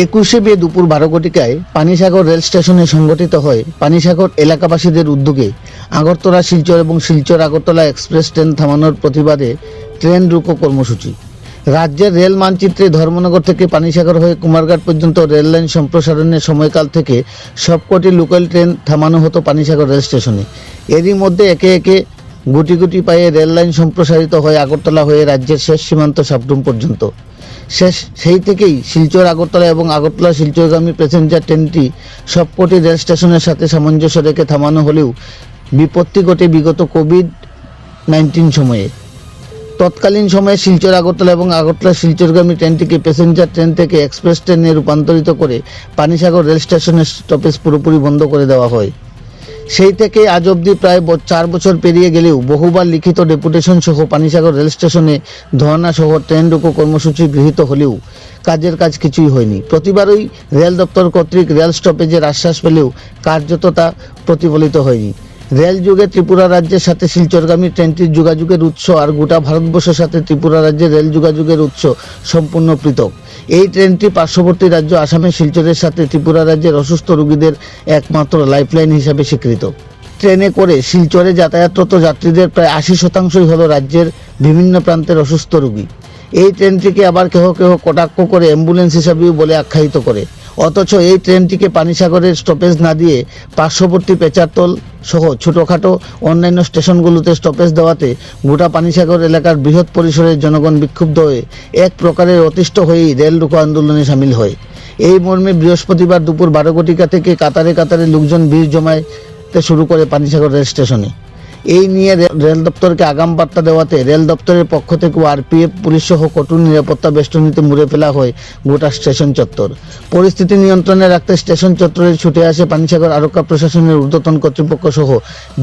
21শে মে দুপুর 12 ঘটিকায় পানিসাগর রেল স্টেশনে সংঘটিত হয় পানিসাগর এলাকাবাসীদের উদ্যোগে আগরতলা শিলচর এবং শিলচর আগরতলা এক্সপ্রেস ট্রেন থামানোর প্রতিবাদে ট্রেন রুকো কর্মসূচি। রাজ্যের রেল মানচিত্রে ধর্মনগর থেকে পানিসাগর হয়ে কুমারঘাট পর্যন্ত রেল লাইন সম্প্রসারণের সময়কাল থেকে সবকটি লোকাল ট্রেন থামানো হতো পানিসাগর রেল স্টেশনে। এরই মধ্যে একে একে গুটি গুটি পায়ে রেল লাইন সম্প্রসারিত হয়ে আগরতলা হয়ে রাজ্যের শেষ সীমান্ত সাবরুম পর্যন্ত। সেই থেকেই শিলচর আগরতলা এবং আগরতলা শিলচরগামী প্যাসেঞ্জার ট্রেনটি সবকটি রেল স্টেশনের সাথে সামঞ্জস্য রেখে থামানো হলেও বিপত্তি ঘটে বিগত কোভিড-19 সময়ে। তৎকালীন সময়ে শিলচর আগরতলা এবং আগরতলা শিলচরগামী ট্রেনটিকে প্যাসেঞ্জার ট্রেন থেকে এক্সপ্রেস ট্রেনে রূপান্তরিত করে পানিসাগর রেল স্টেশনের স্টপেজ পুরোপুরি বন্ধ করে দেওয়া হয়। সেই থেকে আজ অবধি প্রায় 4 বছর পেরিয়ে গেলেও বহুবার লিখিত ডেপুটেশন সহ পানিসাগর রেল স্টেশনে ধর্না সহ ট্রেন রুকো কর্মসূচি গৃহীত হলেও কাজের কাজ কিছুই হয়নি। প্রতিবারই রেল দপ্তর কর্তৃক রেল স্টপেজের আশ্বাস পেলেও কার্যত তা প্রতিফলিত হয়নি। রেল যুগে ত্রিপুরা রাজ্যের সাথে শিলচরগামী ট্রেনটির যোগাযোগের উৎস আর গোটা ভারতবর্ষের সাথে ত্রিপুরা রাজ্যের রেল যোগাযোগের উৎস সম্পূর্ণ পৃথক। এই ট্রেনটি পার্শ্ববর্তী রাজ্য আসামের শিলচরের সাথে ত্রিপুরা রাজ্যের অসুস্থ রোগীদের একমাত্র লাইফলাইন হিসাবে স্বীকৃত। ট্রেনে করে শিলচরে যাতায়াতরত যাত্রীদের প্রায় 80% হল রাজ্যের বিভিন্ন প্রান্তের অসুস্থ রোগী। এই ট্রেনটিকে আবার কেহ কেহ কটাক্ষ করে অ্যাম্বুলেন্স হিসাবেও বলে আখ্যায়িত করে। অথচ এই ট্রেনটিকে পানিসাগরের স্টপেজ না দিয়ে পার্শ্ববর্তী পেচারতল সহ ছোটোখাটো অন্যান্য স্টেশনগুলোতে স্টপেজ দেওয়াতে গোটা পানিসাগর এলাকার বৃহৎ পরিসরের জনগণ বিক্ষুব্ধ হয়ে এক প্রকারের অতিষ্ঠ হয়েই রেল রুকো আন্দোলনে সামিল হয়। এই মর্মে বৃহস্পতিবার দুপুর 12 ঘটিকা থেকে কাতারে কাতারে লোকজন ভিড় জমাতে শুরু করে পানিসাগর রেল স্টেশনে। এই নিয়ে রেল দপ্তরকে আগাম বার্তা দেওয়াতে রেল দপ্তরের পক্ষ থেকে আরপিএফ পুলিশ সহ কঠোর নিরাপত্তা বেষ্টনীতে মুড়ে ফেলা হয় গোটা স্টেশন চত্বর। পরিস্থিতি নিয়ন্ত্রণে রাখতে স্টেশন চত্বরে ছুটে আসে পানিসাগর আরক্ষা প্রশাসনের ঊর্ধ্বতন কর্তৃপক্ষ সহ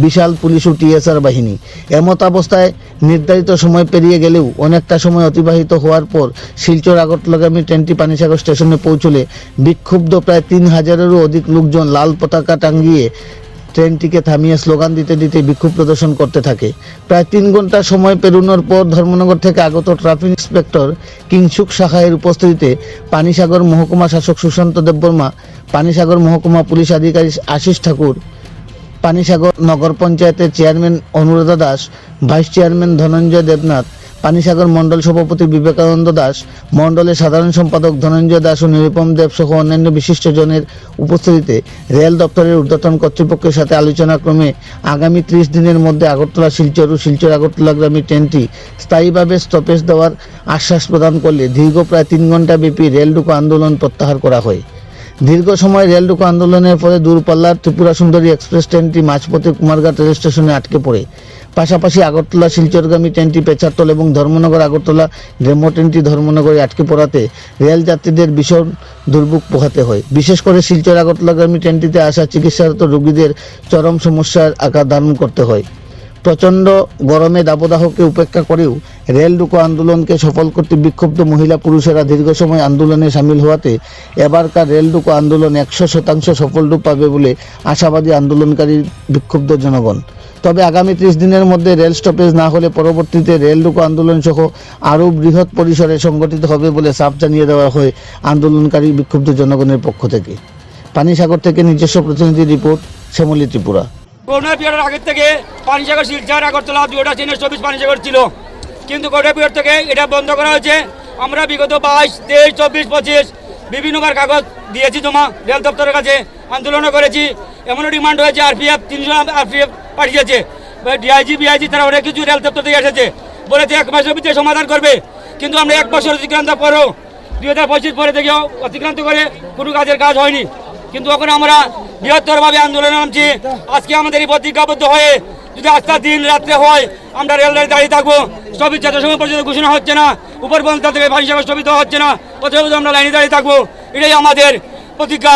বিশাল পুলিশ ও টিএসআর বাহিনী। এমত অবস্থায় নির্ধারিত সময় পেরিয়ে গেলেও অনেকটা সময় অতিবাহিত হওয়ার পর শিলচর আগরতলাগামী ট্রেনটি পানিসাগর স্টেশনে পৌঁছলে বিক্ষুব্ধ প্রায় 3000-এরও অধিক লোকজন লাল পতাকা টাঙ্গিয়ে ট্রেনটিকে থামিয়ে স্লোগান দিতে দিতে বিক্ষোভ প্রদর্শন করতে থাকে। প্রায় 3 ঘন্টা সময় পেরোনোর পর ধর্মনগর থেকে আগত ট্রাফিক ইন্সপেক্টর কিংসুক সাহায়ের উপস্থিতিতে পানিসাগর মহকুমা শাসক সুশান্ত দেববর্মা, পানিসাগর মহকুমা পুলিশ আধিকারিক আশিস ঠাকুর, পানিসাগর নগর পঞ্চায়েতের chairman Anuradha Das, vice chairman Dhananjay Debnath, Panisagar Mandal সভাপতি বিবেকানন্দ দাস, মণ্ডলের সাধারণ সম্পাদক ধনঞ্জয় দাস ও নিরুপম দেব সহ অন্যান্য বিশিষ্টজনের উপস্থিতিতে রেল দপ্তরের ঊর্ধ্বতন কর্তৃপক্ষের সাথে আলোচনাক্রমে আগামী 30 দিনের মধ্যে আগরতলা শিলচর ও শিলচর আগরতলাগামী ট্রেনটি স্থায়ীভাবে স্টপেজ দেওয়ার আশ্বাস প্রদান করলে দীর্ঘ প্রায় 3 ঘণ্টা ব্যাপী রেল রুকো আন্দোলন প্রত্যাহার করা হয়। দীর্ঘ সময় রেল রুকো আন্দোলনের ফলে দূরপাল্লার ত্রিপুরা সুন্দরী এক্সপ্রেস ট্রেনটি মাঝপথে কুমারঘাট রেল স্টেশনে আটকে পড়ে। পাশাপাশি আগরতলা শিলচরগামী ট্রেনটি পেচারতল এবং ধর্মনগর আগরতলা ডেমো ট্রেনটি ধর্মনগরে আটকে পড়াতে রেল যাত্রীদের ভীষণ দুর্ভোগ পোহাতে হয়। বিশেষ করে শিলচর আগরতলাগামী ট্রেনটিতে আসা চিকিৎসারত রোগীদের চরম সমস্যার আকার ধারণ করতে হয়। প্রচণ্ড গরমে দাবদাহকে উপেক্ষা করেও রেল রুকো আন্দোলনকে সফল করতে বিক্ষুব্ধ মহিলা পুরুষেরা দীর্ঘ সময় আন্দোলনে সামিল হওয়াতে এবারকার রেল রুকো আন্দোলন 100% সফল রূপ পাবে বলে আশাবাদী আন্দোলনকারী বিক্ষুব্ধ জনগণ। তবে আগামী 30 দিনের মধ্যে রেল স্টপেজ না হলে পরবর্তীতে রেল রুকো আন্দোলন সহ আরও বৃহৎ পরিসরে সংগঠিত হবে বলে সাফ জানিয়ে দেওয়া হয় আন্দোলনকারী বিক্ষুব্ধ জনগণের পক্ষ থেকে। পানিসাগর থেকে নিজস্ব প্রতিনিধি রিপোর্ট, শ্যামলী ত্রিপুরা। করোনা পিরিয়ডের আগের থেকে পানিসাগর শিলচর আগরতলা দুটা ট্রেনের স্টপেজ পানিসাগর ছিল, কিন্তু করোনা পিরিয়ড থেকে এটা বন্ধ করা হয়েছে। আমরা বিগত 22, 23, 24, 25 বিভিন্নবার কাগজ দিয়েছি জমা রেল দপ্তরের কাছে, আন্দোলনও করেছি। এমনও ডিমান্ড হয়েছে, আরপিএফ 300 আরপিএফ পাঠিয়েছে, ডিআইজি বিআইজি তারা অনেক কিছু রেল দপ্তর থেকে এসেছে, বলেছে 1 মাসের ভিতরে সমাধান করবে। কিন্তু আমরা 1 বছর অতিক্রান্ত পরেও 2025 পরে থেকেও অতিক্রান্ত করে কোনো কাজের কাজ হয়নি। কিন্তু এখন আমরা বৃহত্তরভাবে আন্দোলনে নামছি। আজকে আমাদের এই প্রতিজ্ঞাবদ্ধ হয়ে যদি আজকের দিন রাত্রে হয় আমরা রেল লাইনে দাঁড়িয়ে থাকবো। স্টপেজ যত সময় পর্যন্ত ঘোষণা হচ্ছে না, উপর পর্যন্ত থেকে পানিসাগর স্টপেজ হচ্ছে না, ততক্ষণ আমরা লাইনে দাঁড়িয়ে থাকবো। এটাই আমাদের প্রতিজ্ঞা।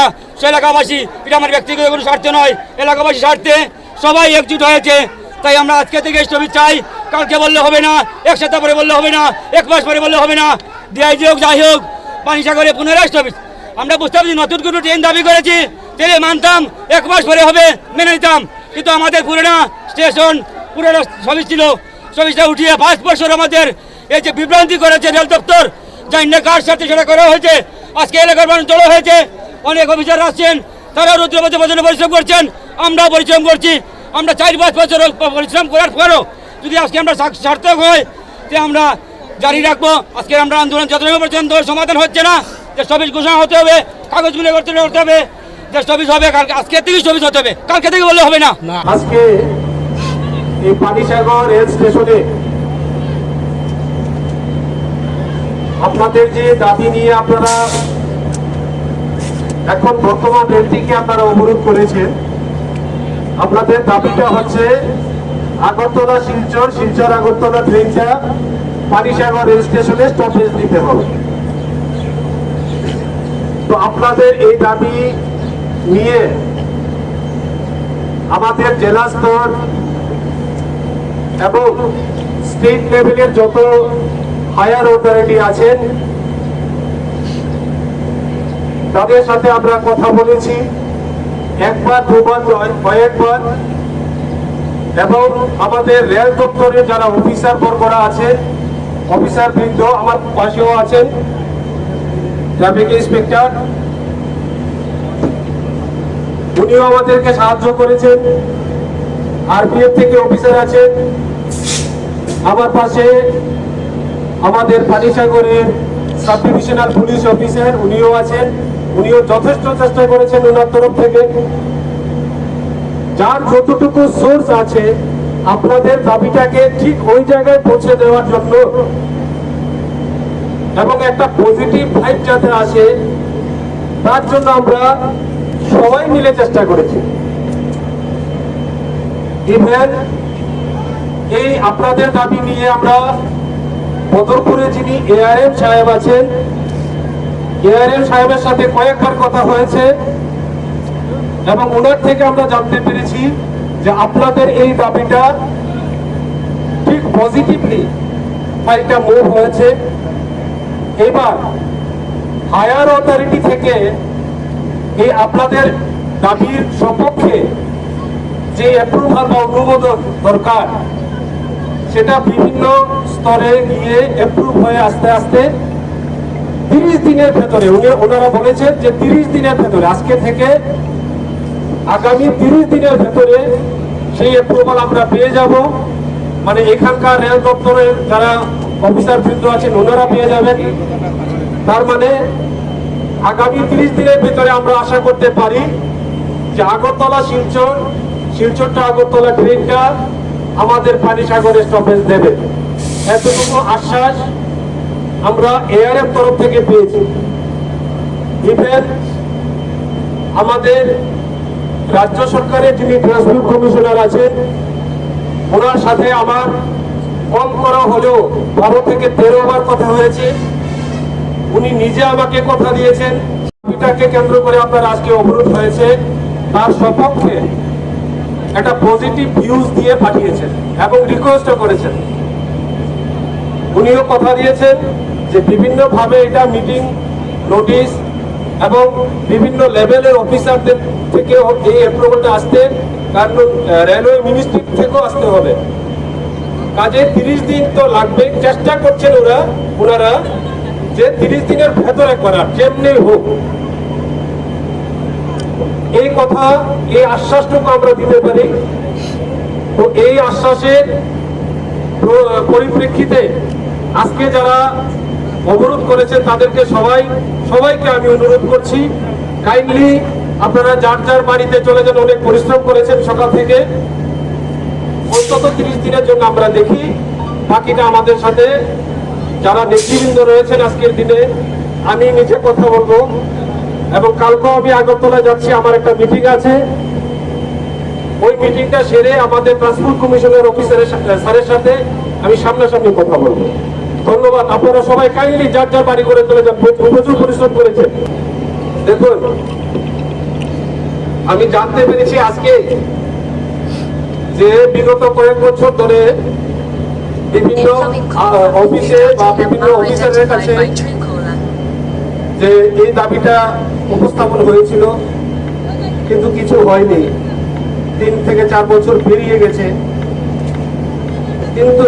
এলাকাবাসী, এটা আমার ব্যক্তিগত কোনো স্বার্থ নয়, এলাকাবাসী স্বার্থে সবাই একজুট হয়েছে। তাই আমরা আজকে থেকে স্টপেজ চাই। কালকে বললে হবে না, 1 সপ্তাহ পরে বললে হবে না, 1 মাস পরে বললে হবে না। ডিআইজি হোক যাই হোক, পানিসাগরে পুনরায় স্টপেজ। আমরা বুঝতে পারছি নতুন কোনো ট্রেন দাবি করেছি, ট্রেনে মানতাম, 1 মাস পরে হবে মেনে নিতাম। কিন্তু আমাদের পুরোনো স্টেশন পুরোনো স্টপেজ ছিল, স্টপেজটা উঠিয়ে 5 বছর আমাদের এই যে বিভ্রান্তি করেছে রেল দপ্তর, যা কার সাথে সেটা করা হয়েছে। আজকে এলাকার মানুষ জড়ো হয়েছে, অনেক অফিসার আসছেন, তারা রুদ্র বছর বছর পরিশ্রম করছেন, আমরাও পরিশ্রম করছি। আমরা 4-5 বছর পরিশ্রম করার পরও যদি আজকে আমরা সার্থক হয়, যে আমরা জারি রাখবো। আজকে আমরা আন্দোলন যতটা পর্যন্ত সমাধান হচ্ছে না, যে স্টপেজ ঘোষণা হতে হবে, কাগজগুলো করতে হবে, যে স্টপেজ হবে কালকে, আজকে থেকে স্টপেজ হতে হবে, কালকে থেকে বললে হবে না। আজকে এই পানিসাগর রেল স্টেশনে আপনাদের যে দাবি নিয়ে আপনারা এখন বর্তমান রেলটিকে আপনারা অবরোধ করেছেন, আপনাদের দাবিটা হচ্ছে আগরতলা শিলচর, শিলচর আগরতলা ট্রেনটা পানিসাগর রেল স্টেশনে স্টপেজ দিতে হবে। তো আপনাদের এই দাবি নিয়ে আমাদের জেলা স্তর এবং স্টেট লেভেলের যত হায়ার অথরিটি আছেন তাদের সাথে আমরা কথা বলেছি, একবার দুবার নয়, কয়েকবার। এবং আমাদের রেল দপ্তরে যারা অফিসার বর্গরা আছেন, অফিসার বৃন্দ আমার পাশেও আছেন, ট্রাফিক ইন্সপেক্টর, উনিও আমাদেরকে সাহায্য করেছেন। আরপিএফ থেকে অফিসার আছেন, আমার পাশে আমাদের পানিসাগরের সাব ডিভিশনাল পুলিশ অফিসার উনিও আছেন, উনিও যথেষ্ট চেষ্টা করেছেন ওনার তরফ থেকে। যার যতটুকু সোর্স আছে আপনাদের দাবিটাকে ঠিক ওই জায়গায় পৌঁছে দেওয়ার জন্য এবং একটা পজিটিভ ভাইব যাতে আসে তার জন্য আমরা সবাই মিলে চেষ্টা করেছি। ইভেন এই আপনাদের দাবি নিয়ে আমরা বদরপুরে যিনি এআরএম সাহেব আছেন, এআরএম সাহেবের সাথে কয়েকবার কথা হয়েছে এবং ওনার থেকে আমরা জানতে পেরেছি যে আপনাদের এই দাবিটা ঠিক পজিটিভলি ফাইলটা মুভ হয়েছে। এবার হায়ার অথরিটি থেকে এই আপনাদের দাবির সপক্ষে যে অ্যাপ্রুভাল বা অনুমোদন দরকার সেটা বিভিন্ন স্তরে গিয়ে অ্যাপ্রুভ হয়ে আস্তে আস্তে 30 দিনের ভেতরে ওনারা বলেছেন যে 30 দিনের ভেতরে, আজকে থেকে আগামী 30 দিনের ভেতরে সেই অ্যাপ্রুভাল আমরা পেয়ে যাব। মানে এখানকার রেল দপ্তরের যারা অফিসার বৃন্দ আছেন ওনারা পেয়ে যাবেন। তার মানে আগামী 30 দিনের ভিতরে আমরা আশা করতে পারি যে আগরতলা শিলচর, শিলচরটা আগরতলা ট্রেনটা আমাদের পানিসাগরে স্টপেজ দেবে, এতটুকু আশ্বাস আমরা এআরএম তরফ থেকে পেয়েছি। ইভেন আমাদের রাজ্য সরকারের যিনি ট্রান্সপোর্ট কমিশনার আছেন ওনার সাথে আমার কম করা হলেও 12 থেকে 13 বার কথা হয়েছে। উনি নিজে আমাকে কথা দিয়েছেন এটাকে কেন্দ্র করে আপনার আজকে অবরোধ হয়েছে, তার সপক্ষে একটা পজিটিভ ভিউজ দিয়ে পাঠিয়েছেন এবং রিকোয়েস্টও করেছেন। উনিও কথা দিয়েছেন যে বিভিন্ন ভাবে এটা মিটিং নোটিশ এবং বিভিন্ন লেভেলের অফিসারদের থেকেও এই অ্যাপ্রুভালটা আসতে, কারণ রেলওয়ে মিনিস্ট্রি থেকেও আসতে হবে। কাজে 30 দিন তো লাগবে, চেষ্টা করছেন ওনারা যে 30 দিনের ভেতরে করার, যেমনি হোক। এই কথা, এই আশ্বাসটুকু আমরা দিতে পারি। তো এই আশ্বাসের পরিপ্রেক্ষিতে আজকে যারা অবরোধ করেছেন তাদেরকে সবাইকে আমি অনুরোধ করছি, কাইন্ডলি আপনারা যার যার বাড়িতে চলে যান। অনেক পরিশ্রম করেছেন সকাল থেকে, অন্তত 30 দিনের জন্য আমরা দেখি। বাকিটা আমাদের সাথে যারা নেতৃবৃন্দ রয়েছেন আজকের দিনে আমি নিজে কথা বলবো এবং কালকেও আমি আগরতলা যাচ্ছি, আমার একটা মিটিং আছে। ওই মিটিংটা সেরে আমাদের ট্রান্সপোর্ট কমিশনের অফিসারের স্যারের সাথে আমি সামনাসামনি কথা বলবো। ধন্যবাদ। আপনারা সবাই কাইন্ডলি যার যার বাড়ি করে চলে যান, প্রচুর পরিশ্রম করেছেন। দেখুন, আমি জানতে পেরেছি আজকে যে বিগত কয়েক বছর ধরে বিভিন্ন অফিসে বা বিভিন্ন অফিসারের কাছে যে এই দাবিটা উপস্থাপন হয়েছিল, কিন্তু কিছু হয়নি। 3 থেকে 4 বছর পেরিয়ে গেছে, কিন্তু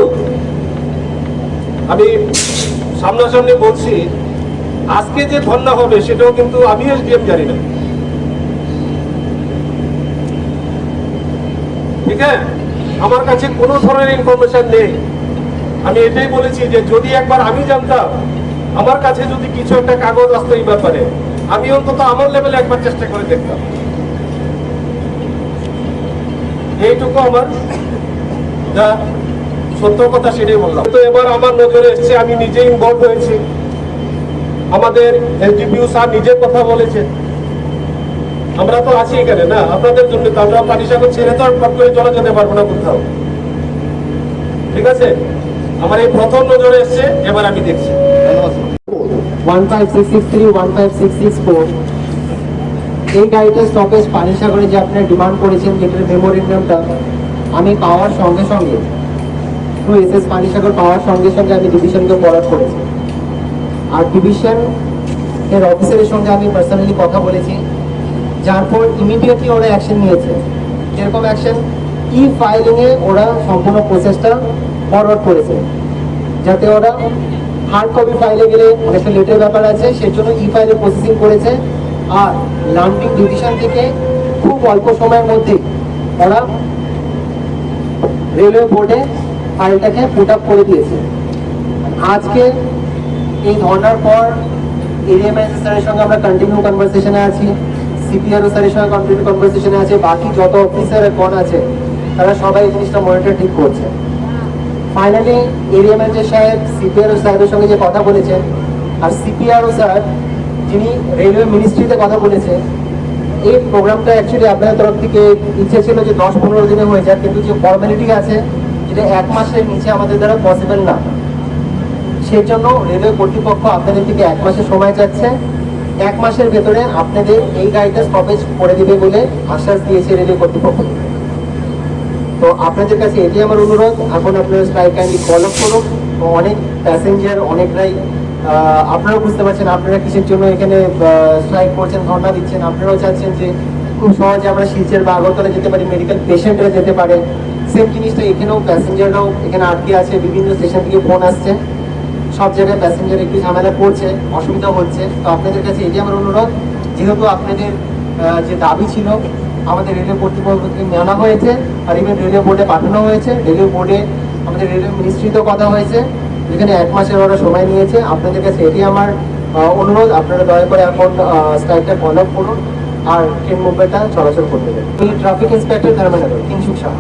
আমি সামনাসামনি বলছি আজকে যে ধর্ণা হবে সেটাও কিন্তু আমি এসডিএম জানি না। ঠিক আছে, আমার কাছে কোনো ধরনের ইনফরমেশন নেই। আমি এটাই বলেছি যে যদি একবার আমি জানতাম, আমার কাছে যদি কিছু একটা কাগজ আসতো এই ব্যাপারে, আমি অন্তত আমার লেভেলে একবার চেষ্টা করে দেখতাম। এইটুকু আমার যা সত্য কথা সেটাই বললাম। তো এবার আমার নজরে এসছে, আমি নিজে ইনভলভ হয়েছি। আমাদের এসডিপিও স্যার নিজে কথা বলেছেন, আমরা তো আছি এখানে না আপনাদের জন্য, তো আমরা পানিসাগর ছেড়ে তো আর পট করে চলে যেতে পারবো না কোথাও। ঠিক আছে, আমার এই প্রথম নজরে এসছে, এবার আমি দেখছি। 15663 15664 এই গাড়িটা স্টপেজ পানিসাগরে যে আপনারা ডিমান্ড করেছেন, যেটার মেমোরেন্ডামটা আমি পাওয়ার সঙ্গে সঙ্গে থ্রু এসএস পানিসাগর পাওয়ার সঙ্গে সঙ্গে আমি ডিভিশনকে ফরওয়ার্ড করেছি। আর ডিভিশন এর অফিসারের সঙ্গে আমি পার্সোনালি কথা বলেছি, যার পর ইমিডিয়েটলি ওরা অ্যাকশন নিয়েছে। যেরকম অ্যাকশন, ই ফাইলিংয়ে ওরা সম্পূর্ণ প্রসেসটা ফরওয়ার্ড করেছে, যাতে ওরা হার্ড কপি ফাইলে গেলে অনেকটা লেটের ব্যাপার আছে, সেই জন্য ই ফাইলে প্রসেসিং করেছে। আর লান্ডিং ডিভিশন থেকে খুব অল্প সময়ের মধ্যে ওরা রেলওয়ে বোর্ডে ফাইলটাকে পুট আপ করে দিয়েছে। আজকে এই ধর্নার পর এরিয়া ম্যানেজার স্যারের সঙ্গে আমরা কন্টিনিউ কনভারসেশনে আছি, সিপিআরও স্যারের সঙ্গে কন্টিনিউ কনভারসেশনে আছে, বাকি যত অফিসার কোন আছে তারা সবাই এই জিনিসটা মনিটর ঠিক করছে। ফাইনালি এরিয়া ম্যানেজার সাহেব সিপিআরও স্যারের সঙ্গে যে কথা বলেছেন, আর সিপিআরও স্যার যিনি রেলওয়ে মিনিস্ট্রিতে কথা বলেছে, এই প্রোগ্রামটা অ্যাকচুয়ালি আপনাদের তরফ থেকে ইচ্ছে ছিল যে 10-15 দিনে হয়ে যায়, কিন্তু যে ফর্মালিটি আছে যেটা 1 মাসের নিচে আমাদের দ্বারা পসিবল না। সেই জন্য রেলওয়ে কর্তৃপক্ষ আপনাদের থেকে 1 মাসের সময় চাচ্ছে। 1 মাসের ভেতরে আপনাদের এই গাড়িটা স্টপেজ করে দিবে বলে আশ্বাস দিয়েছে রেলওয়ে কর্তৃপক্ষ। তো আপনাদের কাছে এটি আমার অনুরোধ, এখন আপনারা স্ট্রাইক কাইন্ডলি ফলো করুন। অনেক প্যাসেঞ্জার অনেকরাই আপনারাও বুঝতে পারছেন আপনারা কিসের জন্য এখানে স্ট্রাইক করছেন, ধর্ণা দিচ্ছেন। আপনারাও চাচ্ছেন যে খুব সহজে আমরা শিলচর বা আগরতলা যেতে পারি, মেডিকেল পেশেন্টরা যেতে পারে। সেম জিনিসটা এখানেও প্যাসেঞ্জাররাও এখানে আটকে আছে, বিভিন্ন স্টেশন থেকে ফোন আসছে, সব জায়গায় প্যাসেঞ্জার একটু ঝামেলা পড়ছে, অসুবিধা হচ্ছে। তো আপনাদের কাছে এটি আমার অনুরোধ, যেহেতু আপনাদের যে দাবি ছিল আমাদের রেলওয়ে কর্তৃপক্ষকে জানা হয়েছে, আর ইভেন রেলওয়ে বোর্ডে পাঠানো হয়েছে, রেলওয়ে বোর্ডে আমাদের রেলওয়ে মিনিস্ট্রিতেও কথা হয়েছে, যেখানে 1 মাসের ওরা সময় নিয়েছে। আপনাদের কাছে এটি আমার অনুরোধ, আপনারা দয়া করে এখন স্ট্রাইকটা ফলো আপ করুন আর ট্রেন মুভমেন্টটা চলাচল করতে দেন। Traffic inspector Dharmendra Kingshuk Saha.